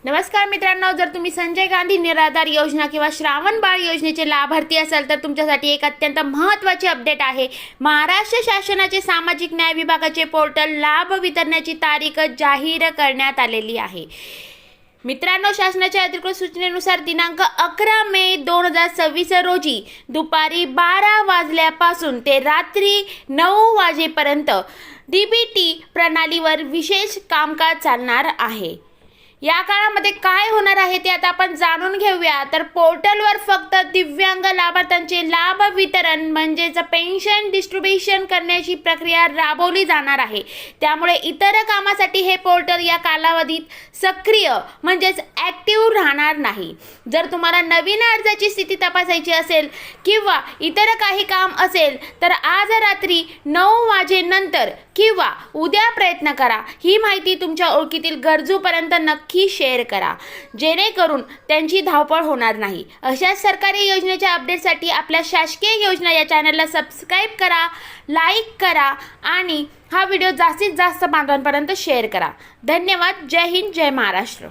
नमस्कार मित्रांनो, जर तुम्ही संजय गांधी निराधार योजना किंवा श्रावण बाळ योजनेचे लाभार्थी असाल तर तुमच्यासाठी एक अत्यंत महत्त्वाची अपडेट आहे। महाराष्ट्र शासनाचे सामाजिक न्याय विभागाचे पोर्टल लाभ वितरणाची तारीख जाहीर करण्यात आलेली आहे। मित्रांनो, शासनाच्या अधिकृत सूचनेनुसार दिनांक 11 मे 2026 रोजी दुपारी 12 वाजल्यापासून ते रात्री 9 वाजेपर्यंत डीबीटी प्रणालीवर विशेष कामकाज चालणार आहे। या काळामध्ये काय होणार आहे ते आता आपण जाणून घेऊया। तर पोर्टलवर फक्त दिव्यांग लाभार्थ्यांचे लाभ वितरण म्हणजेच पेन्शन डिस्ट्रीब्युशन करण्याची प्रक्रिया राबवली जाणार आहे। त्यामुळे इतर कामासाठी हे पोर्टल या कालावधीत सक्रिय म्हणजेच ॲक्टिव्ह राहणार नाही। जर तुम्हाला नवीन अर्जाची स्थिती तपासायची असेल किंवा इतर काही काम असेल तर आज रात्री 9 वाजेनंतर किंवा उद्या प्रयत्न करा। ही माहिती तुमच्या ओळखीतील गरजूपर्यंत नक्की शेअर करा, जेणेकरून त्यांची धावपळ होणार नाही। अशा सरकारी योजनेच्या अपडेटसाठी आपल्या शासकीय योजना या चॅनलला सबस्क्राईब करा, लाईक करा आणि हा व्हिडिओ जास्तीत जास्त बांधवांपर्यंत शेअर करा। धन्यवाद। जय हिंद, जय महाराष्ट्र।